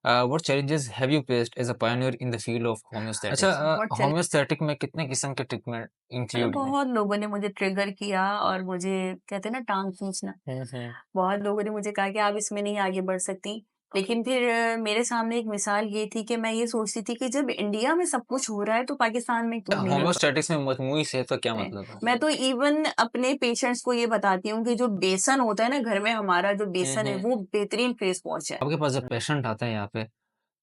What challenges have you faced as a pioneer in the field of homeostatics? बहुत challenge homeostatic में कितने किस्म के ट्रीटमेंट मतलब इंक्लूड हैं? बहुत लोगों ने मुझे ट्रिगर किया और मुझे कहते हैं ना टाँग खींचना। हम्म। बहुत लोगों ने मुझे कहा कि आप इसमें नहीं आगे बढ़ सकती। लेकिन फिर मेरे सामने एक मिसाल ये थी कि मैं ये सोचती थी कि जब इंडिया में सब कुछ हो रहा है तो पाकिस्तान में क्यों नहीं हो होम्योस्टैटिक्स में मजमूई सेहत का क्या रहा है। मतलब है? मैं तो इवन अपने पेशेंट्स को ये बताती हूँ कि जो बेसन होता है ना घर में हमारा जो बेसन है हम्म। वो बेहतरीन फेस वॉश है। आपके पास जब पेशेंट आता है यहाँ पे,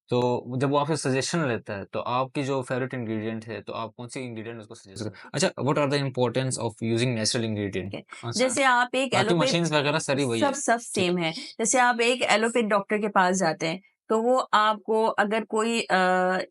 तो जब वो आपसे सजेशन लेता है, तो आपकी जो फेवरेट इंग्रेडिएंट है, तो आप कौन सी इंग्रेडिएंट उसको सजेस्ट करते हैं? अच्छा, what are the importance of using natural ठीक इंग्रेडिएंट? है। अच्छा, जैसे आप एक बाकी एलोपैथ मशीन्स वगैरह सारी वही सब है। सब ठीक सेम है। जैसे आप एक एलोपैथ डॉक्टर के पास जाते हैं, तो वो आपको अगर कोई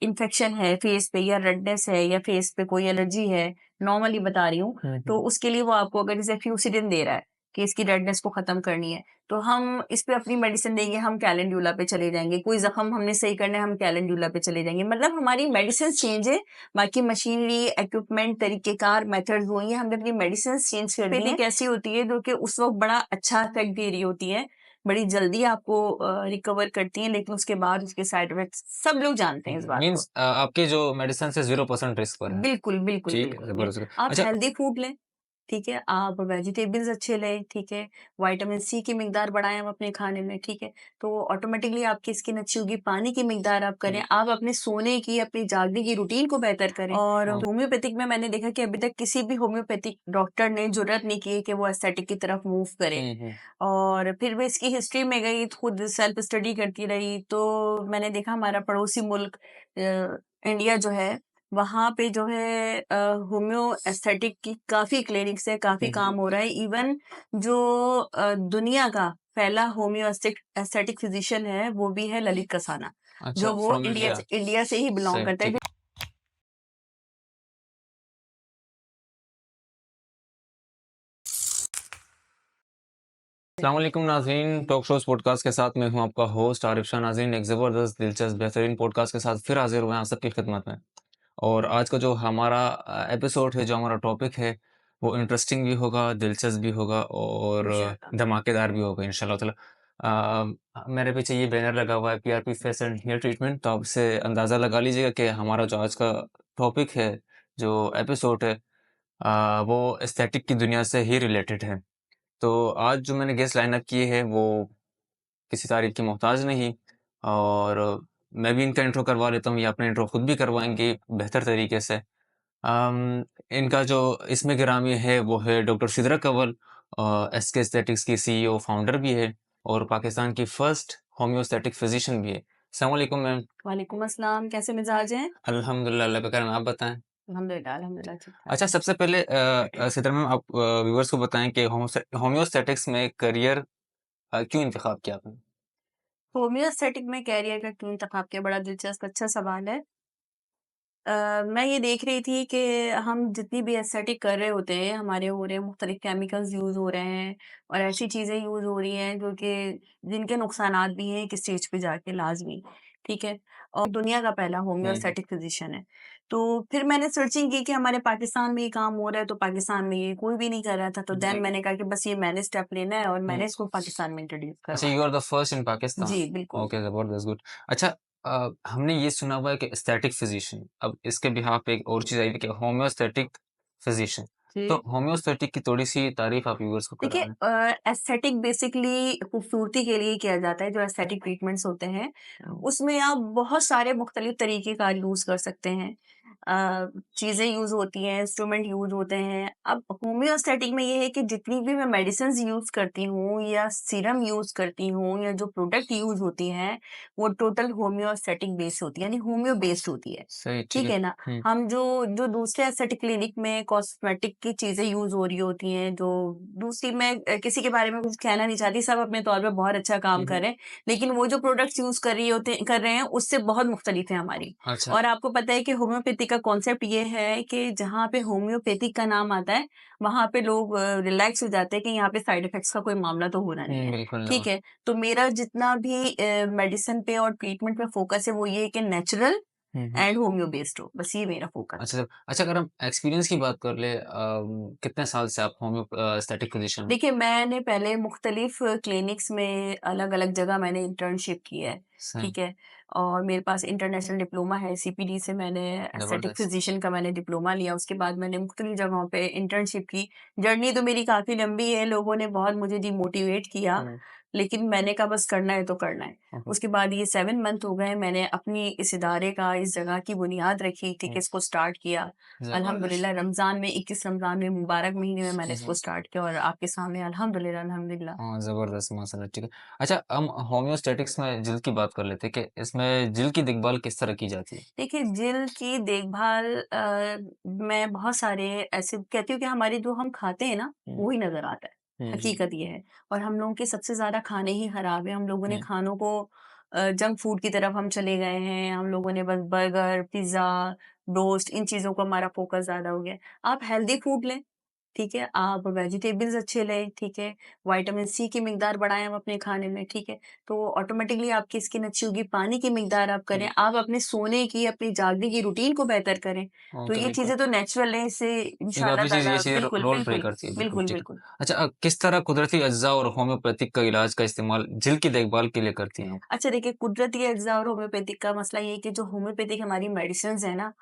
इन्फेक्शन है फेस पे या रेडनेस है या फेस पे कोई एलर्जी है, नॉर्मली बता रही हूँ, है। तो उसके लिए वो आपको अगर जैसे फ्यूसिडिन दे रहा है कि इसकी रेडनेस को खत्म करनी है, तो हम इस पे अपनी मेडिसिन देंगे, हम कैलेंडुला पे चले जाएँगे। कोई ज़ख्म हमने सही करना है, हम कैलेंडुला पे चले जाएँगे। मतलब हमारी मेडिसिन चेंज है, बाकी मशीनरी, इक्विपमेंट, तरीक़ेकार, मेथड्स वही हैं, हमने अपनी मेडिसिन्स चेंज कर दी हैं। एलोपैथिक ऐसी होती है जो कि उस वक़्त बड़ा अच्छा इफ़ेक्ट दे रही होती है, बड़ी जल्दी आपको रिकवर करती हैं, लेकिन उसके बाद उसके साइड इफ़ेक्ट्स सब लोग जानते हैं इस बात को। मीन्स आपके जो मेडिसिन से 0% रिस्क पर है। बिल्कुल, बिल्कुल, ठीक है, बिल्कुल। ज़बरदस्त। आप अच्छा, हेल्दी फूड लें, ठीक है? आप वेजिटेबल्स अच्छे लें, ठीक है? विटामिन सी की मिकदार बढ़ाएँ आप अपने खाने में, ठीक है? तो ऑटोमेटिकली आपकी स्किन अच्छी होगी, पानी की मिकदार आप करें, आप अपने सोने की, अपनी जागने की रूटीन को बेहतर करें। और हाँ। होम्योपैथिक में मैंने देखा कि अभी तक किसी भी होम्योपैथिक डॉक्टर ने जुर्रत नहीं की है कि वो एस्थेटिक की तरफ मूव करे। हुँ। और फिर मैं इसकी हिस्ट्री में गई, खुद सेल्फ स्टडी करती रही, तो मैंने देखा हमारा पड़ोसी मुल्क इंडिया जो है वहाँ पे जो है होम्यो एस्थेटिक की काफ़ी क्लिनिक्स है, काफ़ी काम हो रहा है। इवन जो दुनिया का पहला होम्यो एस्थेटिक फिजिशियन है, वो भी है ललित कसाना, अच्छा, जो वो फ्रॉम इंडिया। इंडिया से ही बिलॉन्ग सही, करता है। ठीक। अस्सलाम वालेकुम नाज़रीन, टॉक शोज़ पॉडकास्ट के साथ मैं हूं आपका होस्ट आरिफ शाह। नाज़रीन, एक ज़बरदस्त, दिलचस्प, बेहतरीन पॉडकास्ट के साथ फिर हाज़िर हुए हैं आप सबकी खिदमत में। और आज का जो हमारा एपिसोड है, जो हमारा टॉपिक है, वो इंटरेस्टिंग भी होगा, दिलचस्प भी होगा और इंशाअल्लाह। धमाकेदार भी होगा इंशाल्लाह ताला। मेरे पीछे ये बैनर लगा हुआ है, PRP face and hair treatment, तो आप इससे अंदाज़ा लगा लीजिएगा कि हमारा जो आज का टॉपिक है, जो एपिसोड है, वो एस्थेटिक की दुनिया से ही रिलेटेड है। तो आज जो मैंने गेस्ट लाइन अप किए हैं, वो किसी तारीफ़ की मोहताज नहीं, और मैं भी इनका इंट्रो करवा लेता हूँ, ये अपना इंट्रो खुद भी करवाएँगे बेहतर तरीके से। इनका जो इसमें गिरामी है, वो है डॉक्टर शिद्रा कंवल, एसके एस्थेटिक्स की सीईओ फाउंडर भी है और पाकिस्तान की फर्स्ट होम्योस्थेटिक फिजिशियन भी है। अस्सलाम वालेकुम मैम। वालेकुम अस्सलाम, कैसे मिजाज हैं? अल्हम्दुलिल्लाह, अल्लाह का करम, आप बताएँ? अल्हम्दुलिल्लाह, अल्हम्दुलिल्लाह ठीक-ठाक। अच्छा, सबसे पहले सिद्रा मैम, आप व्यूअर्स को बताएँ कि होम्योस्थेटिक्स में करियर क्यों इंतखाब किया आपने? होम्यो एस्थेटिक में कैरियर का क्यों इंतखाब किया? बड़ा दिलचस्प अच्छा सवाल है। मैं ये देख रही थी कि हम जितनी भी एस्थेटिक कर रहे होते हैं, हमारे हो रहे हैं मुख्तलिफ केमिकल्स यूज़ हो रहे हैं और ऐसी चीज़ें यूज़ हो रही हैं जो कि जिनके नुकसानात भी हैं एक स्टेज पे जाके लाज़मी, ठीक है? और दुनिया का पहला होम्यो हुँ, हुँ। एस्थेटिक फिज़िशियन है। तो फिर मैंने सर्चिंग की कि हमारे पाकिस्तान में ये काम हो रहा है, तो पाकिस्तान में ये कोई भी नहीं कर रहा था। तो देन जी। मैंने कहा कि बस ये मैंने स्टेप लेना है और हुँ। मैंने इसको पाकिस्तान में इंट्रोड्यूस अच्छा, करवाना you are the first in है। पाकिस्तान। जी, बिल्कुल। ओके, ज़बरदस्त, गुड। अच्छा, हमने ये सुना हुआ है कि एस्थेटिक फिजिशियन, अब इसके बिहाफ़ पे एक और चीज़ आई थी कि होम्योस्थेटिक फिजिशियन। तो जी। होम्योस्थेटिक की थोड़ी-सी तारीफ़ आप व्यूअर्स को देखिए कराएँ। एस्थेटिक बेसिकली खूबसूरती के लिए किया जाता है जो एस्थेटिक ट्रीटमेंट्स होते हैं उसमें आप बहुत सारे मुख्तलिफ तरीके का यूज़ कर सकते हैं चीज़ें यूज़ होती हैं इंस्ट्रूमेंट यूज़ होते हैं अब होम्योस्टैटिक में ये है कि जितनी भी मैं मेडिसिन यूज़ करती हूँ या सीरम यूज़ करती हूँ या जो प्रोडक्ट यूज़ होती हैं वो टोटल होम्योस्टैटिक बेस होती है यानी होम्यो बेस्ड होती है सही, ठीक ठीक है। है ना हुँ। हम जो जो दूसरे एस्थेटिक क्लिनिक में कॉस्मेटिक की चीज़ें यूज़ हो रही होती हैं, जो दूसरी मैं किसी के बारे में कुछ कहना नहीं चाहती, सब अपने तौर पे बहुत अच्छा काम हुँ, कर हुँ। रहे हैं। लेकिन वो जो प्रोडक्ट्स यूज़ कर रहे हैं, उससे बहुत मुख्तलिफ है हमारी। अच्छा। और आपको पता है कि होम्योपैथी का कॉन्सेप्ट ये है कि जहाँ पे होम्योपैथिक का नाम आता है, वहाँ पे लोग रिलैक्स हो जाते हैं कि यहाँ पे साइड इफ़ेक्ट्स का कोई मामला तो होना नहीं हुँ, है। बिल्कुल ना। ठीक है? तो मेरा जितना भी मेडिसिन पे और ट्रीटमेंट पे फ़ोकस है, वो ये है कि natural hmm, hmm. And homeo based हो, बस ये मेरा फ़ोकस है। अच्छा, अगर हम एक्सपीरियंस की बात कर लें, कितने साल से आप एस्थेटिक फिजिशियन? देखिए, मैंने पहले मुख्तलिफ़ क्लिनिक्स में अलग-अलग जगह मैंने इंटर्नशिप की है। सही, ठीक है? और मेरे पास इंटरनेशनल डिप्लोमा है, सीपीडी से मैंने एस्थेटिक ज़बरदस्त। फिज़िशियन का मैंने डिप्लोमा लिया, उसके बाद मैंने मुख्तलिफ़ जगहों पे इंटर्नशिप की। जर्नी तो मेरी काफ़ी लंबी है, लोगों ने बहुत मुझे डिमोटिवेट किया, हुँ, लेकिन मैंने कहा बस करना है तो करना है। ओके, उसके बाद ये 7 मंथ हो गए, मैंने अपनी इस इदारे का, इस जगह की बुनियाद रखी, ठीक है? हुँ, इसको स्टार्ट किया। ज़बरदस्त। अल्हम्दुलिल्लाह रमज़ान में 21 रमज़ान में मुबारक महीने में मैंने इसको ज़ स्टार्ट किया और आपके सामने अल्हम्दुलिल्लाह, अल्हम्दुलिल्लाह। हाँ, ज़बरदस्त माशाल्लाह, ठीक है। अच्छा हम होम्योस्टैटिक्स में जिल्द की बात कर लेते हैं कि इसमें जिल्द की देखभाल किस तरह की जाती है? देखिए, जिल की देखभाल मैं बहुत सारे ऐसे कहती हूँ कि हमारे जो हम खाते हैं ना, हुँ, वो ही नज़र आता है। हुँ, हुँ, हकीकत ये है और हम लोगों के सबसे ज़्यादा खाने ही खराब हैं। हम लोगों ने हुँ, खानों को जंक फूड की तरफ हम चले गए हैं। हम लोगों ने बस बर्गर, पिज़्ज़ा, रोस्ट इन चीज़ों को हमारा फ़ोकस ज़्यादा हो गया है। आप हेल्दी फूड लें, ठीक है? आप वेजिटेबल्स अच्छे लें, ठीक है? विटामिन सी की मिकदार बढ़ाएँ आप अपने खाने में, ठीक है? तो ऑटोमेटिकली आपकी स्किन अच्छी होगी, पानी की मिकदार आप करें, हुँ, आप अपने सोने की, अपनी जागने की रूटीन को बेहतर करें। तो ओके, ये बिल्कुल। चीज़ें तो नेचुरल हैं, इससे ये इंशाअल्लाह काफ़ी चीज़ ये ताला चीज़ें बिल्कुल, रोल प्ले बिल्कुल, करती है, बिल्कुल, बिल्कुल, ठीक है। बिल्कुल। अच्छा किस तरह कुदरती अज़्ज़ा और होम्योपैथिक का इलाज का इस्तेमाल जिल्द की देखभाल के लिए करती हैं आप? अच्छा देखिए, कुदरती अज़्ज़ा और होम्योपैथिक का मसला ये है कि जो होम्योपैथिक हमारी मेडिसिन्स हैं ना,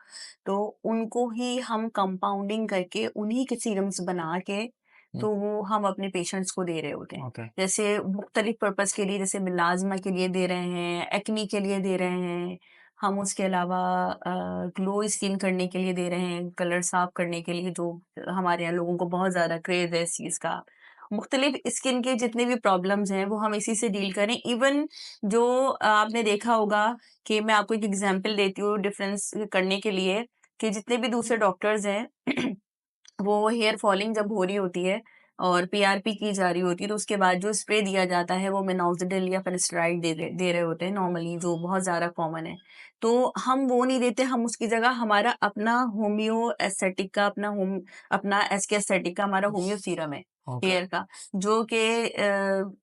तो उनको ही हम कंपाउंडिंग करके उन्हीं के सीरम्स बना के, हुँ, तो वो हम अपने पेशेंट्स को दे रहे होते हैं। ओके, जैसे मुख्तलिफ पर्पज़ के लिए जैसे मिलाज़्मा के लिए दे रहे हैं, एक्ने के लिए दे रहे हैं, हम उसके अलावा ग्लो स्किन करने के लिए दे रहे हैं, कलर साफ़ करने के लिए जो हमारे यहाँ लोगों को बहुत ज़्यादा क्रेज़ है इस चीज़ का। मुख्तलिफ स्किन के जितने भी प्रॉब्लम्स हैं, वो हम इसी से डील करें। इवन जो आपने देखा होगा कि मैं आपको एक एग्ज़ाम्पल देती हूँ डिफ़रेंस करने के लिए कि जितने भी दूसरे डॉक्टर्स हैं वो हेयर फॉलिंग जब हो रही होती है और पीआरपी की जा रही होती है, तो उसके बाद जो स्प्रे दिया जाता है, वो मिनोक्सिडिल या फिनेस्टेराइड दे रहे होते हैं नॉर्मली जो बहुत ज़्यादा कॉमन है। तो हम वो नहीं देते, हम उसकी जगह हमारा अपना होम्यो एस्थेटिक का अपना एसके एस्थेटिक का हमारा होम्यो सीरम है ओके, हेयर का, जो कि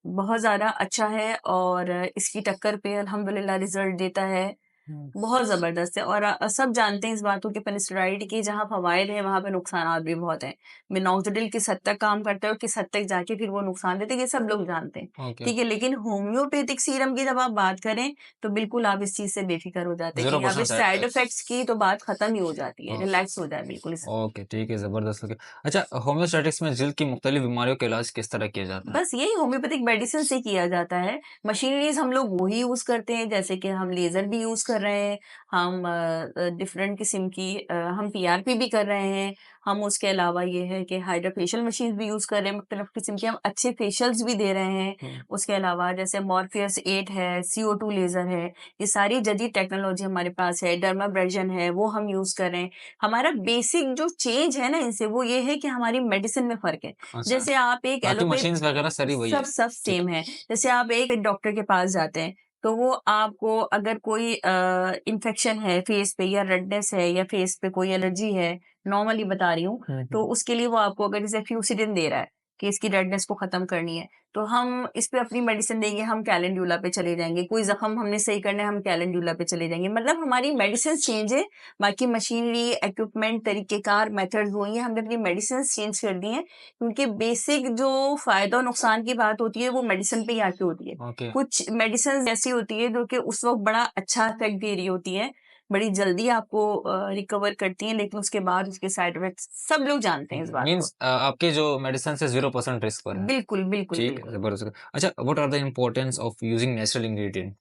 बहुत ज़्यादा अच्छा है और इसकी टक्कर पे अल्हम्दुलिल्लाह रिज़ल्ट देता है। हुँ, बहुत ज़बरदस्त है और सब जानते हैं इस बात को कि पेनिसिलिन के जहाँ फ़वाइद हैं, वहाँ पे नुकसानात भी बहुत हैं। मिनोक्सिडिल किस हद तक काम करता है और किस हद तक जाके फिर वो नुकसान देता है, ये सब लोग जानते हैं। ओके, ठीक है, लेकिन होम्योपैथिक सीरम की जब आप बात करें, तो बिल्कुल आप इस चीज़ से बेफ़िक्र हो जाते हैं कि यहाँ पे 0% साइड साइड इफ़ेक्ट्स की तो बात ख़त्म ही हो जाती है, ओह, रिलैक्स हो जाए बिल्कुल इस ओके, ठीक है, ज़बरदस्त ओके। अच्छा होम्योस्टैटिक्स में जिल्द की मुख्तलिफ बीमारियों का इलाज किस तरह किया जाता है? बस यही होम्योपैथिक मेडिसिन से किया जाता है। मशीनरीज़ हम लोग वही यूज़ करते हैं, जैसे कि हम लेज़र भी यूज़ कर रहे हैं, हम डिफ़रेंट किस्म की हम पीआरपी भी कर रहे हैं। हम उसके अलावा ये है कि हाइड्रा फेशियल मशीन्स भी यूज़ कर रहे हैं, मुख्तलिफ़ किस्म के हम अच्छे फेशियल्स भी दे रहे हैं। हुँ, उसके अलावा जैसे मॉर्फियस 8 है, CO2 लेज़र है, ये सारी जदीद टेक्नोलॉजी हमारे पास है, डर्माब्रेजन है, वो हम यूज़ कर रहे हैं। हमारा बेसिक जो चेंज है ना इनसे, वो ये है कि हमारी मेडिसिन में फ़र्क है। अच्छा, जैसे आप एक बाकी एलोपैथ मशीन्स वगैरह सारी वही है? सब ठीक सेम है। जैसे आप एक डॉक्टर के पास जाते हैं, तो वो आपको अगर कोई इन्फेक्शन है फेस पे या रेडनेस है या फेस पे कोई एलर्जी है, नॉर्मली बता रही हूँ, हुँ, तो हुँ, उसके लिए वो आपको अगर जैसे फ्यूसिडिन दे रहा है कि इसकी रेडनेस को खत्म करनी है, तो हम इस पे अपनी मेडिसिन देंगे, हम कैलेंडुला पे चले जाएँगे। कोई ज़ख्म हमने सही करना है, हम कैलेंडुला पे चले जाएँगे। मतलब हमारी मेडिसिन चेंज है, बाकी मशीनरी, इक्विपमेंट, तरीक़ेकार, मेथड्स वही हैं, हमने अपनी मेडिसिन्स चेंज कर दी हैं। क्योंकि बेसिक जो फ़ायदा और नुकसान की बात होती है, वो मेडिसिन पे ही आके होती है। ओके, कुछ मेडिसिन्स ऐसी होती है जो कि उस वक़्त बड़ा अच्छा इफ़ेक्ट दे रही होती हैं, बड़ी जल्दी आपको रिकवर करती हैं, लेकिन उसके बाद उसके साइड इफ़ेक्ट्स सब लोग जानते हैं इस बात को। मीन्स आपके जो मेडिसिन्स है 0% रिस्क पर है। बिल्कुल, बिल्कुल, ठीक है, बिल्कुल। ज़बरदस्त। अच्छा what are the importance of using natural ingredient?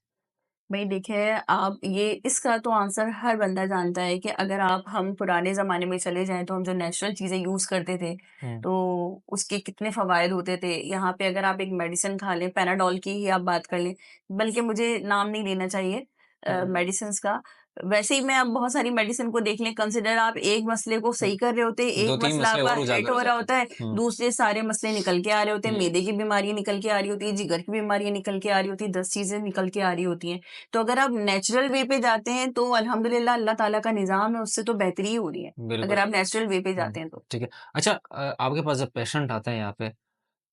भई देखिए, आप ये इसका तो आंसर हर बंदा जानता है कि अगर हम पुराने ज़माने में चले जाएँ, तो हम जो नेचुरल चीज़ें यूज़ करते थे, हुँ, तो उसके कितने फ़वाइद होते थे। यहाँ पे अगर आप एक मेडिसिन खा लें, पैनाडोल की ही आप बात कर लें, बल्कि मुझे नाम नहीं लेना चाहिए हुँ, मेडिसिन्स का। वैसे ही मैं अब बहुत सारी मेडिसिन को देख लें, कंसिडर आप एक मसले को हुँ, सही कर रहे होते हैं, एक 2-3 मसला मसले आपका और हिट उजागर हो हो रहा जाते हैं। होता है, हुँ, दूसरे सारे मसले निकल के आ रहे होते हैं, हुँ, मैदे की बीमारी निकल के आ रही होती है, जिगर की बीमारियाँ निकल के आ रही होती हैं, 10 चीज़ें निकल के आ रही होती हैं। तो अगर आप नेचुरल वे पे जाते हैं तो अल्हम्दुलिल्लाह अल्लाह ताला का निज़ाम है उससे तो बेहतरी ही हो रही है, बिल्कुल। अगर आप नेचुरल वे पे हुँ, जाते हैं तो। ठीक है। अच्छा आपके पास जब पेशेंट आता है यहाँ पे,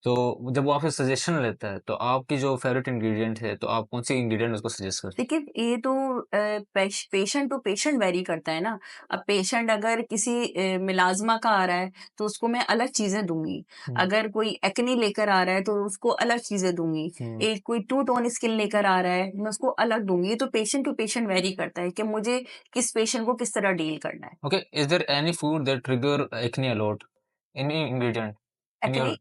तो जब वो आपसे सजेशन लेता है, तो आपकी जो फ़ेवरेट इंग्रीडिएंट है, तो आप कौन-सी इंग्रीडिएंट उसको सजेस्ट करते हैं? देखिए, ये तो पेशेंट टू पेशेंट वेरी करता है ना। अब पेशेंट अगर किसी मिलाज़्मा का आ रहा है, तो उसको मैं अलग चीज़ें दूँगी। अगर कोई एक्ने लेकर आ रहा है, तो उसको अलग चीज़ें दूँगी। एक कोई टू टोन स्किन लेकर आ रहा है, मैं उसको अलग दूँगी। ये तो पेशेंट टू पेशेंट वेरी करता है कि मुझे किस पेशेंट को किस तरह डील करना है। Okay, is there any food that trigger acne a lot? Any ingredient in acne your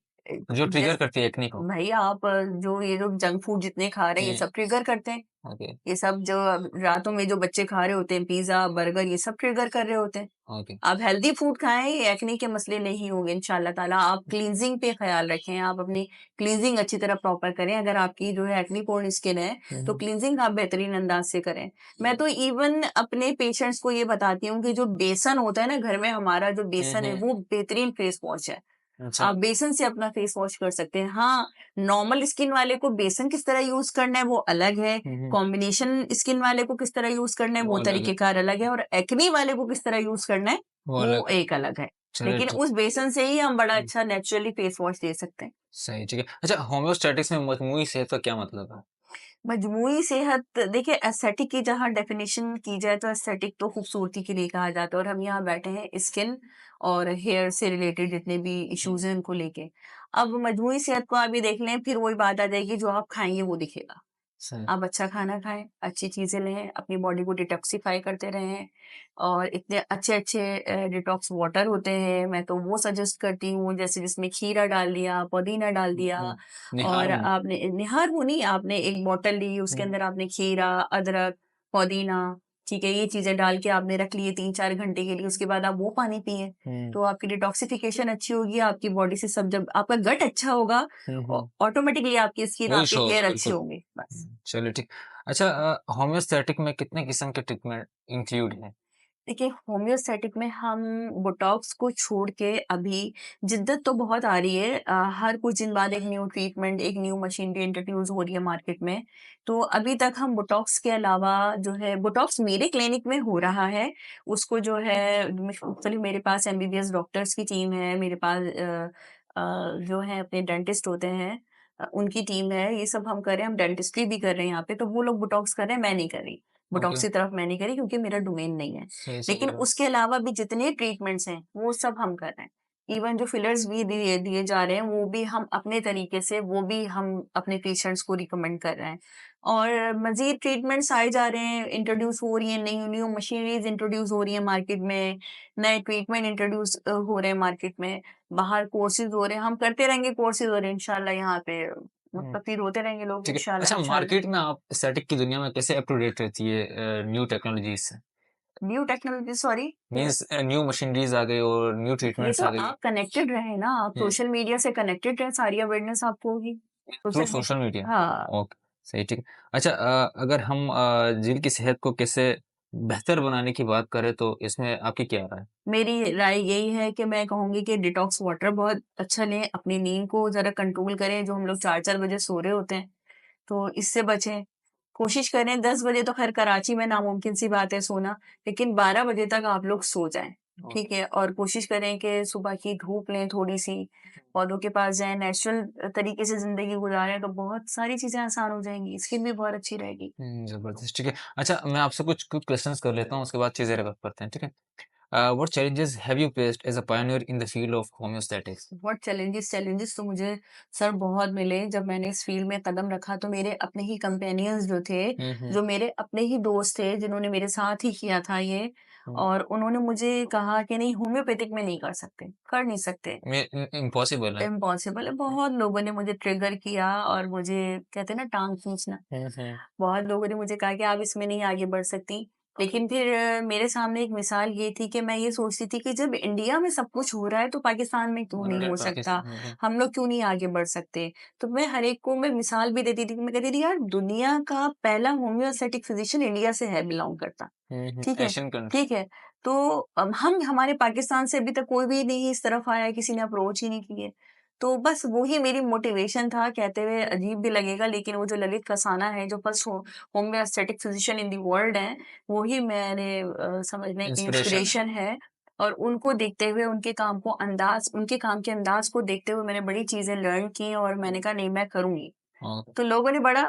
जो ट्रिगर जैसे करती है एक्ने को? भई आप जो ये लोग जंक फूड जितने खा रहे हैं, ये हुँ, सब ट्रिगर करते हैं। ओके, ये सब जो अब रातों में जो बच्चे खा रहे होते हैं, पिज़्ज़ा, बर्गर, ये सब ट्रिगर कर रहे होते हैं। ओके। आप हेल्दी फूड खाएँ, ये एक्ने के मसले नहीं होंगे इंशाअल्लाह ताला। आप क्लींजिंग पे ख़्याल रखें, आप अपनी क्लींजिंग अच्छी तरह प्रॉपर करें। अगर आपकी जो है एक्ने प्रोन स्किन है, तो क्लींजिंग आप बेहतरीन अंदाज़ से करें। मैं तो इवन अपने पेशेंट्स को ये बताती हूँ कि जो बेसन होता है ना घर में हमारा जो हुँ, बेसन है, हुँ। वो बेहतरीन फेस वॉश है। अच्छा। आप बेसन से अपना फेस वॉश कर सकते हैं। हाँ, नॉर्मल स्किन वाले को बेसन किस तरह यूज़ करना है वो अलग है, हुँ, हुँ। कॉम्बिनेशन स्किन वाले को किस तरह यूज़ करना है वो वो अलग है, तरीक़ेकार अलग है और एक्ने वाले को किस तरह यूज़ करना है, वो अलग वो है। एक अलग है। चलिए लेकिन ठीक उस बेसन से ही हम बड़ा हुँ, अच्छा नेचुरली फेस वॉश दे सकते हैं। सही ठीक है। अच्छा होम्योस्टैटिक्स में मजमूई सेहत का क्या मतलब है? मजमूई सेहत देखिए एस्थेटिक की जहाँ डेफिनिशन की जाए तो एस्थेटिक तो खूबसूरती के लिए कहा जाता है और हम यहाँ बैठे हैं स्किन और हेयर से रिलेटेड जितने भी हुँ, इश्यूज हैं उनको लेके। अब मजमूई सेहत को आप ये देख लें फिर वही बात आ जाएगी जो आप खाएंगे वो दिखेगा। सही। आप अच्छा खाना खाएँ, अच्छी चीज़ें लें, अपनी बॉडी को डिटॉक्सिफ़ाई करते रहें और इतने अच्छे-अच्छे डिटॉक्स वाटर होते हैं, मैं तो वो सजेस्ट करती हूँ, जैसे जिसमें खीरा डाल दिया, पुदीना डाल हुँ, दिया हुँ। निहार और हूँ। आपने निहार नहीं, आपने एक बॉटल ली, उसके हुँ, अंदर आपने खीरा, अदरक, पुदीना, ठीक है, ये चीज़ें डाल के आपने रख लिए 3-4 घंटे के लिए, उसके बाद आप वो पानी पिएँ, हुँ, तो आपकी डिटॉक्सिफ़िकेशन अच्छी होगी, आपकी बॉडी से सब जब आपका गट अच्छा होगा, हुँ, हुँ। ऑटोमेटिकली आपकी स्किन, वही आपके शो हेयर होगा अच्छे बिल्कुल। होंगे, बस। चलिए ठीक। अच्छा होम्योस्टैटिक में कितने किस्म के ट्रीटमेंट इंक्लूड हैं? देखिए, होम्योस्टैटिक में हम बोटॉक्स को छोड़ के अभी जिद्दत तो बहुत आ रही है हर कुछ दिन बाद एक न्यू ट्रीटमेंट, एक न्यू मशीनरी इंट्रोड्यूस हो रही है मार्केट में। तो अभी तक हम बोटॉक्स के अलावा जो है बोटॉक्स मेरे क्लिनिक में हो रहा है, उसको जो है चलिए मेरे पास एमबीबीएस डॉक्टर्स की टीम है, मेरे पास जो है अपने डेंटिस्ट होते हैं उनकी टीम है, ये सब हम कर रहे हैं, हम डेंटिस्ट्री भी कर रहे हैं यहाँ पे, तो वो लोग बोटॉक्स कर रहे हैं, मैं नहीं कर रही। ओके, बोटॉक्स की तरफ मैं नहीं करी क्योंकि मेरा डोमेन नहीं है। सही सही लेकिन बोल रहे हो। उसके अलावा भी जितने ट्रीटमेंट्स हैं, वो सब हम कर रहे हैं। इवन जो फिलर्स भी दिए दिए जा रहे हैं, वो भी हम अपने तरीके से वो भी हम अपने पेशेंट्स को रिकमेंड कर रहे हैं। और मज़ीद ट्रीटमेंट्स आए जा रहे हैं, इंट्रोड्यूस हो रही हैं, न्यू-न्यू मशीनरीज़ इंट्रोड्यूस हो रही हैं मार्केट में, नए ट्रीटमेंट इंट्रोड्यूस हो रहे हैं मार्केट में, बाहर कोर्सेज़ हो रहे हैं, हम करते रहेंगे कोर्सेज़ और इंशाल्लाह यहाँ पे हुँ, मुस्तफ़ीद होते रहेंगे लोग ठीक है। इंशाल्लाह, अच्छा इंशाल्लाह। मार्केट में आप एस्थेटिक की दुनिया में कैसे अप टू डेट रहती है न्यू टेक्नोलॉजीज़ से? New technology sorry? Means new machineries आ गई और न्यू ये ट्रीटमेंट्स तो आ गई। आप कनेक्टेड रहे ना, आप हुँ, सोशल मीडिया से कनेक्टेड रहे, सारी अवेयरनेस आपको होगी। थ्रू सोशल मी सोशल मीडिया। हाँ, ओके, सही ठीक है। अच्छा अगर हम दिल की सेहत को कैसे बेहतर बनाने की बात करें तो इसमें आपकी क्या राय है? मेरी राय यही है कि मैं कहूँगी कि डिटॉक्स वाटर बहुत अच्छा लें, अपनी नींद को ज़रा कंट्रोल करें, जो हम लोग 4-4 बजे सो रहे होते हैं, तो इससे बचें। कोशिश करें 10 बजे तो ख़ैर कराची में नामुमकिन सी बात है सोना, लेकिन 12 बजे तक आप लोग सो जाएँ, ठीक ओके। है? और कोशिश करें कि सुबह की धूप लें थोड़ी-सी, पौधों के पास जाएँ, नेचुरल तरीके से ज़िंदगी गुज़ारें, तो बहुत सारी चीज़ें आसान हो जाएँगी, स्किन भी बहुत अच्छी रहेगी। ज़बरदस्त, ठीक है। अच्छा मैं आपसे कुछ क्विक क्वेश्चंस कर लेता हूँ, उसके बाद चीज़ें रैप अप करते हैं, ठीक है? What challenges have you faced as a pioneer in the field of homeostatics? What challenges challenges तो मुझे सर बहुत मिले जब मैंने इस फील्ड में कदम रखा तो मेरे अपने ही कंपेनियंस जो थे, हुँ, हुँ, जो मेरे अपने ही दोस्त थे जिन्होंने मेरे साथ ही किया था ये हुँ। और उन्होंने मुझे कहा कि नहीं होम्योपैथिक में नहीं कर सकते, कर नहीं सकते, इम्पॉसिबल है। इम्पॉसिबल है। बहुत लोगों ने मुझे ट्रिगर किया और मुझे कहते हैं ना टाँग खींचना। हुँ, हुँ। बहुत लोगों ने मुझे कहा कि आप इसमें नहीं आगे बढ़ सकती। लेकिन फिर मेरे सामने एक मिसाल ये थी कि मैं ये सोचती थी कि जब इंडिया में सब कुछ हो रहा है तो पाकिस्तान में क्यों नहीं अरे हो सकता? पाकिस्तान में हम लोग क्यों नहीं आगे बढ़ सकते? तो मैं हर एक को मैं मिसाल भी देती थी कि मैं कहती थी यार दुनिया का पहला होम्योपैथिक फिजिशियन इंडिया से है बिलॉन्ग करता। हुँ, हुँ, ठीक है? Asian country. ठीक है। तो हम हमारे पाकिस्तान से अभी तक कोई भी नहीं इस तरफ आया, किसी ने अप्रोच ही नहीं किए। तो बस वही मेरी मोटिवेशन था, कहते हुए अजीब भी लगेगा लेकिन वो जो ललित कसाना है, जो first homeo aesthetic physician in the world हैं, वो ही मेरे समझने की इंस्पिरेशन है। इंस्पिरेशन है। और उनको देखते हुए उनके काम के अंदाज़ को देखते हुए मैंने बड़ी चीज़ें लर्न की और मैंने कहा नहीं मैं करूँगी। ओके। तो लोगों ने बड़ा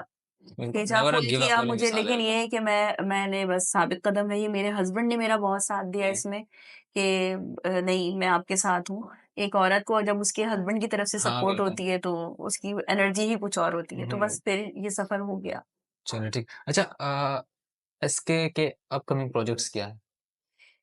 बिल्कुल, कि आप never a full give up किया वाली मुझे, मिसाल है लेकिन ये एकदम। है कि मैंने बस साबित कदम रही, मेरे हस्बैंड ने मेरा बहुत साथ दिया जी। इसमें कि नहीं, मैं आपके साथ हूँ। एक औरत को जब उसके हस्बैंड की तरफ से हाँ, सपोर्ट बिल्कुल। होती है तो उसकी एनर्जी ही कुछ और होती है। तो हुँ, बस फिर ये सफ़र हो गया। चलिए ठीक। अच्छा एसके के अपकमिंग प्रोजेक्ट्स क्या हैं?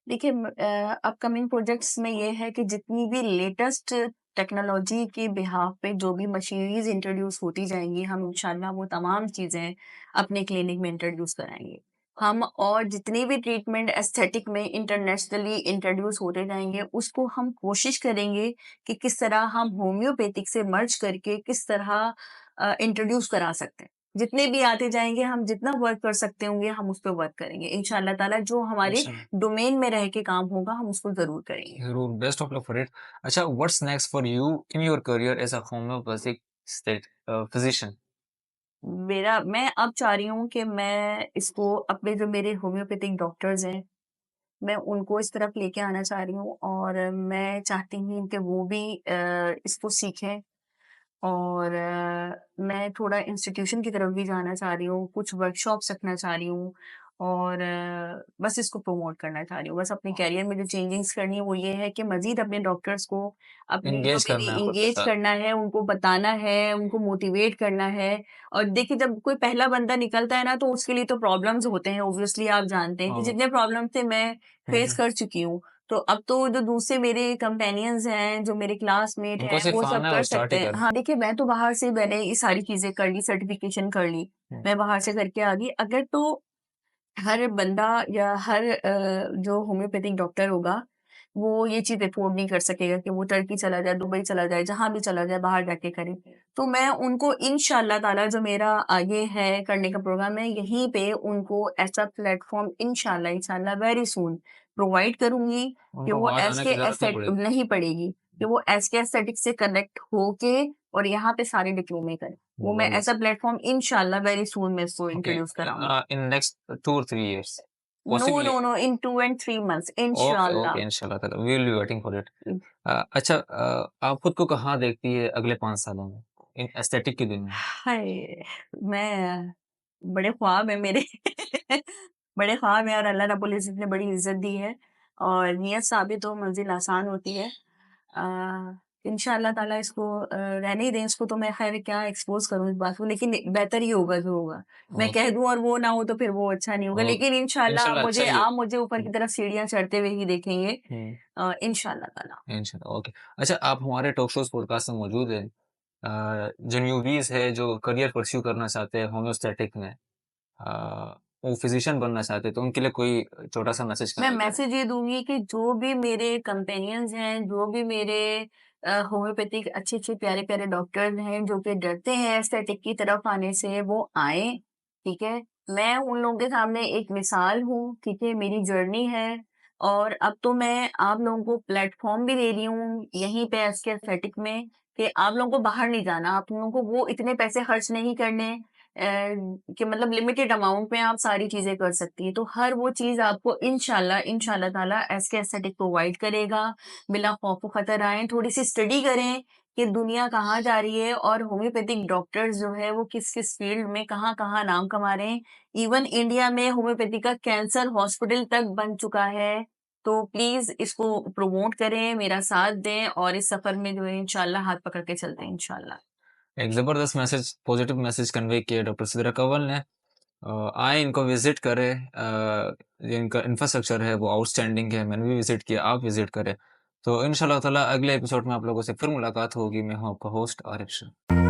देखिए अपकमिंग प्रोजेक्ट्स में ये है कि जितनी भी लेटेस्ट टेक्नोलॉजी के बिहाफ पे जो भी मशीनरीज इंट्रोड्यूस होती जाएंगी, हम इंशाल्लाह वो तमाम चीज़ें अपने क्लिनिक में इंट्रोड्यूस कराएंगे। हम और जितनी भी ट्रीटमेंट एस्थेटिक में इंटरनेशनली इंट्रोड्यूस होते जाएंगे, उसको हम कोशिश करेंगे कि किस तरह हम होम्योपैथिक से मर्ज करके किस तरह इंट्रोड्यूस करा सकते हैं। जितने भी आते जाएँगे, हम जितना वर्क कर सकते होंगे, हम उस पे वर्क करेंगे। इंशाअल्लाह ताला जो हमारे इंशाल्लाह। डोमेन में रह के काम होगा, हम उसको ज़रूर करेंगे। ज़रूर, best of luck for it. अच्छा what's next for you in your career as a homeopathic physician? मैं अब चाह रही हूँ कि मैं इसको अपने जो मेरे होम्योपैथिक डॉक्टर्स हैं, मैं उनको इस तरफ लेके आना चाह रही हूँ और मैं चाहती हूँ कि वो भी इसको सीखें। और मैं थोड़ा इंस्टीट्यूशन की तरफ भी जाना चाह रही हूँ, कुछ वर्कशॉप्स रखना चाह रही हूँ और बस इसको प्रमोट करना चाह रही हूँ। बस अपने करियर में जो चेंजिंग्स करनी है वो ये है कि मज़ीद अपने डॉक्टर्स को अपने जो एंगेज मेरी करना है खुद के एंगेज साथ। करना है, उनको बताना है, उनको मोटिवेट करना है। और देखिए जब कोई पहला बंदा निकलता है ना तो उसके लिए तो प्रॉब्लम्स होते हैं, ऑब्वियसली आप जानते हैं कि और जितने प्रॉब्लम थे मैं हुँ, फेस हुँ। कर चुकी हूँ। तो अब तो जो दूसरे मेरे कंपेनियंस हैं, जो मेरे क्लासमेट उनको हैं, वो सिर्फ़ सब आना है कर और स्टार्ट सकते ही हैं। करना हाँ, देखिए मैं तो बाहर से मैंने ये सारी चीज़ें कर ली, सर्टिफ़िकेशन कर ली, है। हुँ, मैं बाहर से करके आ गई। अगर तो हर बंदा या हर जो होम्योपैथिक डॉक्टर होगा, वो ये चीज़ अफ़ोर्ड नहीं कर सकेगा कि वो टर्की चला जाए, दुबई चला जाए, जहाँ भी चला जाए बाहर जाके करे। तो मैं उनको इंशाअल्लाह ताला जो मेरा आगे है करने का प्रोग्राम है, यहीं पे उनको ऐसा प्लेटफ़ॉर्म इंशाअल्लाह, इंशाअल्लाह वेरी सून प्रोवाइड करूँगी कि उनको वो वहाँ जाने एसके की ज़रूरत नहीं एस्थेट पड़ेगी। नहीं पड़ेगी, कि वो एसके एस्थेटिक से कनेक्ट होके और यहाँ पे सारे डिप्लोमे करें। वो मैं ऐसा ज़बरदस्त। प्लेटफ़ॉर्म इंशाअल्लाह वेरी सून मैं इसको ओके इंट्रोड्यूस कराऊँगी। इन नेक्स्ट 2 और 3 years No, possibly? no, no, in 2 and 3 months, okay, इंशाअल्लाह। ओके इंशाल्लाह ताला we will be waiting for it. अच्छा आप खुद को कहाँ देखती है अगले 5 सालों में? इन एस्थेटिक की दुनिया में? हाय! मैं बड़े ख्वाब हैं मेरे बड़े ख्वाब हैं और अल्लाह रब्बुल इज़्ज़त ने बड़ी इज़्ज़त दी है और नियत साबित हो मंज़िल आसान होती है। इंशाअल्लाह ताला इसको रहने ही दें, इसको तो मैं ख़ैर क्या एक्सपोज़ करूँ इस बात को, लेकिन बेहतर ही होगा जो होगा। मैं कह ओके, दूँ और वो ना हो तो फिर वो अच्छा नहीं होगा, ओके। लेकिन इंशाअल्लाह इंशाल्लाह अच्छा ही हो। आप मुझे ऊपर की हुँ, तरफ सीढ़ियाँ चढ़ते हुए ही देखेंगे हुँ, इंशाअल्लाह ताला। इंशाल्लाह ओके। अच्छा आप हमारे टॉक शोज़ पॉडकास्ट में मौजूद हैं। जो न्यूबीज़ है जो करियर परस्यू करना चाहते हैं होम्योस्टैटिक में वो फिज़िशियन बनना चाहते हैं तो उनके लिए कोई छोटा-सा मैसेज मैं करें क्या? मैसेज ये दूँगी कि जो भी मेरे कंपेनियंस हैं, जो भी मेरे होम्योपैथिक अच्छे-अच्छे, प्यारे-प्यारे डॉक्टर्स हैं, जो कि डरते हैं एस्थेटिक की तरफ आने से, वो आएँ, ठीक है? मैं उन लोगों के सामने एक मिसाल हूँ, ठीक है? मेरी जर्नी है और अब तो मैं आप लोगों को प्लेटफ़ॉर्म भी दे रही हूँ, यहीं पे एसके एस्थेटिक में कि आप लोगों को बाहर नहीं जाना, आप लोगों को वो इतने पैसे खर्च नहीं करने कि मतलब लिमिटेड अमाउंट में आप सारी चीज़ें कर सकती हैं। तो हर वो चीज़ आपको इंशाअल्लाह, इंशाअल्लाह ताला एसके एस्थेटिक प्रोवाइड करेगा। बिला खौफ़ ख़तर आएँ, थोड़ी-सी स्टडी करें कि दुनिया कहाँ जा रही है और होम्योपैथिक डॉक्टर्स जो है वो किस-किस फ़ील्ड में कहाँ-कहाँ नाम कमा रहे हैं। इवन इंडिया में होम्योपैथी का कैंसर हॉस्पिटल तक बन चुका है। तो प्लीज़ इसको प्रमोट करें, मेरा साथ दें और इस सफ़र में जो है इंशाअल्लाह हाथ पकड़ के चलते हैं इंशाअल्लाह। एक ज़बरदस्त मैसेज पॉज़िटिव मैसेज कन्वे किया डॉक्टर सिद्रा कंवल ने। आएँ इनको विज़िट करें ये इनका इंफ्रास्ट्रक्चर है वो आउटस्टैंडिंग है, मैंने भी विज़िट किया, आप विज़िट करें। तो इंशाअल्लाह ताला अगले एपिसोड में आप लोगों से फिर मुलाकात होगी। मैं हूँ आपका होस्ट आरिफ शाह।